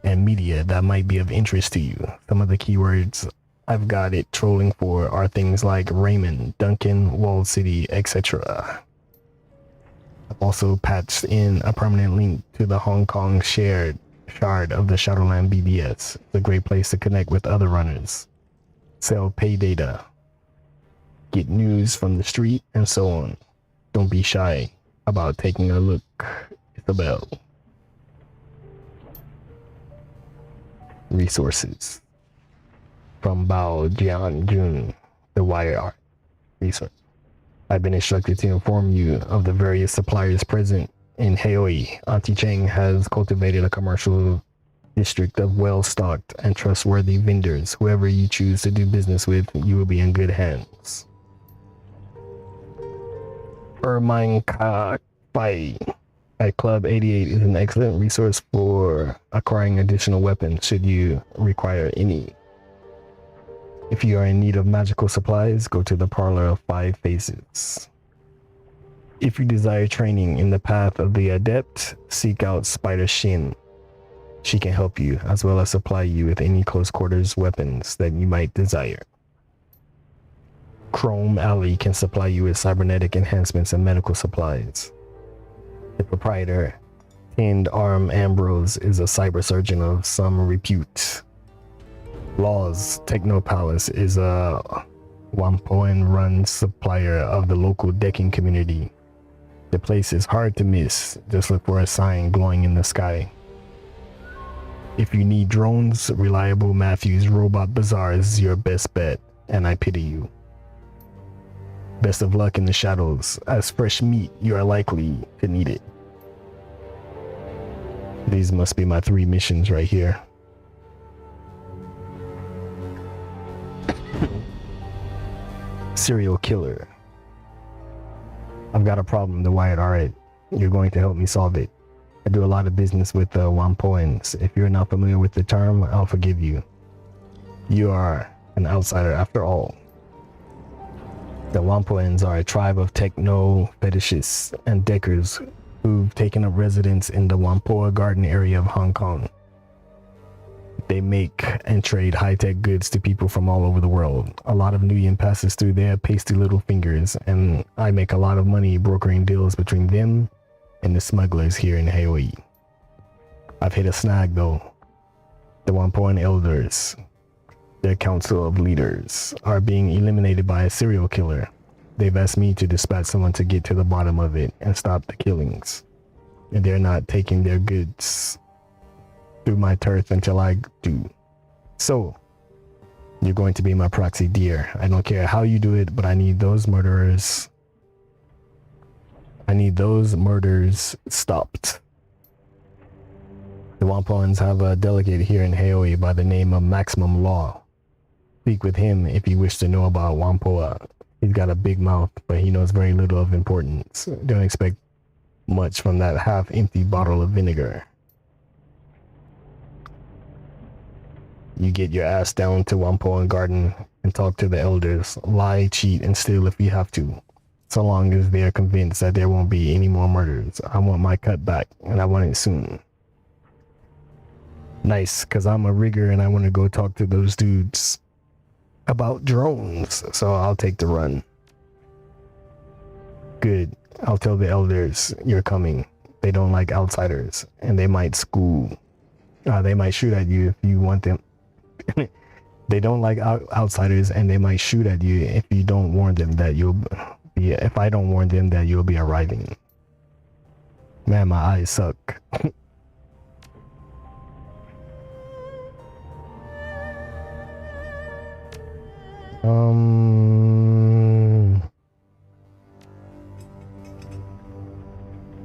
Speaker 1: and media that might be of interest to you. Some of the keywords I've got it trolling for are things like Raymond, Duncan, Walled City, etc. I've also patched in a permanent link to the Hong Kong shard of the Shadowrun BBS. It's a great place to connect with other runners, sell pay data, get news from the street, and so on. Don't be shy about taking a look. Isabel. Resources. From Bao Jianghu, the Wire Art resource. I've been instructed to inform you of the various suppliers present in Heoi. Auntie Cheng has cultivated a commercial district of well-stocked and trustworthy vendors. Whoever you choose to do business with, you will be in good hands. Ermine Ka Bai at Club 88 is an excellent resource for acquiring additional weapons should you require any. If you are in need of magical supplies, go to the Parlor of 5 Faces. If you desire training in the path of the Adept, seek out Spider Shin. She can help you, as well as supply you with any close quarters weapons that you might desire. Chrome Alley can supply you with cybernetic enhancements and medical supplies. The proprietor, Tinned Arm Ambrose, is a cyber surgeon of some repute. Law's Techno Palace is a Wampoan-run supplier of the local decking community. The place is hard to miss. Just look for a sign glowing in the sky. If you need drones, Reliable Matthews Robot Bazaar is your best bet, and I pity you. Best of luck in the shadows. As fresh meat, you are likely to need it. These must be my 3 missions right here. Serial killer. I've got a problem, the Wired Art. You're going to help me solve it. I do a lot of business with the Wampoans. If you're not familiar with the term, I'll forgive you. You are an outsider after all. The Wampoans are a tribe of techno fetishists and deckers who've taken up residence in the Whampoa Garden area of Hong Kong. They make and trade high-tech goods to people from all over the world. A lot of Nguyen passes through their pasty little fingers, and I make a lot of money brokering deals between them and the smugglers here in Heoi. I've hit a snag though. The Wampoan elders, their council of leaders, are being eliminated by a serial killer. They've asked me to dispatch someone to get to the bottom of it and stop the killings. And they're not taking their goods through my turf until I do. So, you're going to be my proxy, dear. I don't care how you do it, but I need those murderers. I need those murders stopped. The Wampoans have a delegate here in Heoi by the name of Maximum Law. Speak with him if you wish to know about Wampoa. He's got a big mouth, but he knows very little of importance. Don't expect much from that half-empty bottle of vinegar. You get your ass down to Wampoan Garden and talk to the elders. Lie, cheat, and steal if you have to. So long as they are convinced that there won't be any more murders. I want my cut back, and I want it soon. Nice, because I'm a rigger and I want to go talk to those dudes about drones, so I'll take the run. Good. I'll tell the elders you're coming. They don't like outsiders, and they might they might shoot at you if you want them. They don't like outsiders, and they might shoot at you if you don't warn them that if I don't warn them that you'll be arriving. Man, my eyes suck.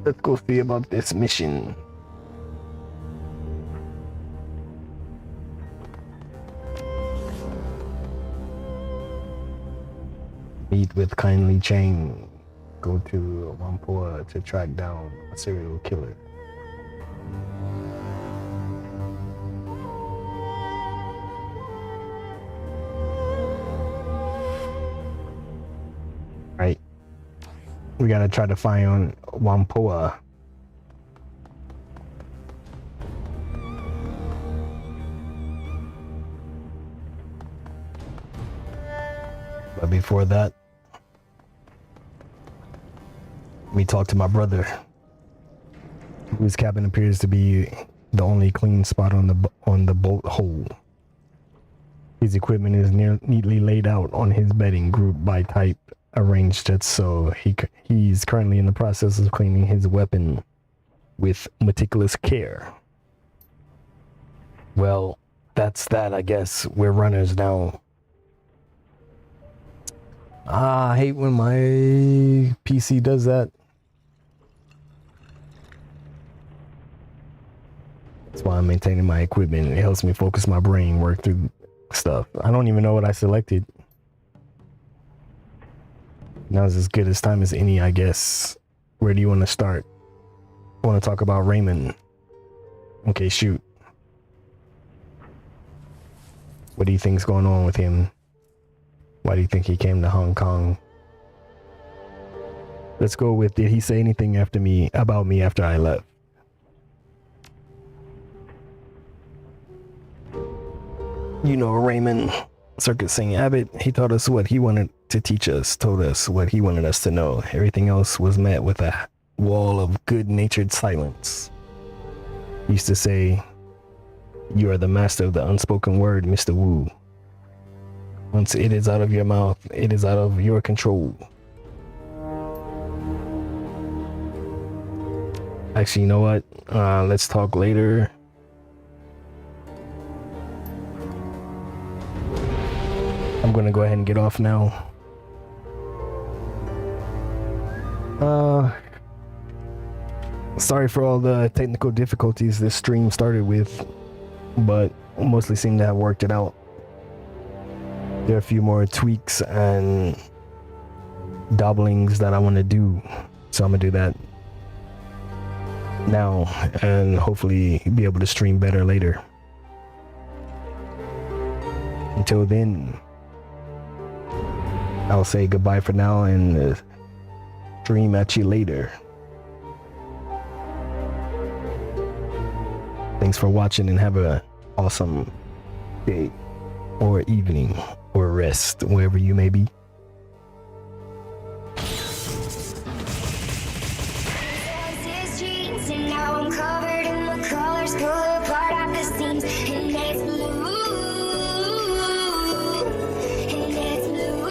Speaker 1: Let's go see about this mission. Meet with Kindly Chang. Go to Wampoa to track down a serial killer. Right. We gotta try to find Wampoa. But before that, we talked to my brother, whose cabin appears to be the only clean spot on the boat hole. His equipment is neatly laid out on his bedding, grouped by type, arranged just so. He's currently in the process of cleaning his weapon with meticulous care. Well, that's that, I guess. We're runners now. I hate when my PC does that. That's why I'm maintaining my equipment. It helps me focus my brain, work through stuff. I don't even know what I selected. Now's as good as time as any, I guess. Where do you want to start? I want to talk about Raymond. Okay, shoot. What do you think's going on with him? Why do you think he came to Hong Kong? Let's go with, did he say anything about me after I left? You know Raymond, Circuit Saint Abbott, he taught us what he wanted to teach us, told us what he wanted us to know. Everything else was met with a wall of good-natured silence. He used to say, "You are the master of the unspoken word, Mr. Wu. Once it is out of your mouth, it is out of your control." Actually, you know what? Let's talk later. I'm gonna go ahead and get off now. Sorry for all the technical difficulties this stream started with, but mostly seem to have worked it out. There are a few more tweaks and dabblings that I want to do, so I'm gonna do that now and hopefully be able to stream better later. Until then, I'll say goodbye for now and stream at you later. Thanks for watching and have an awesome day or evening or rest, wherever you may be.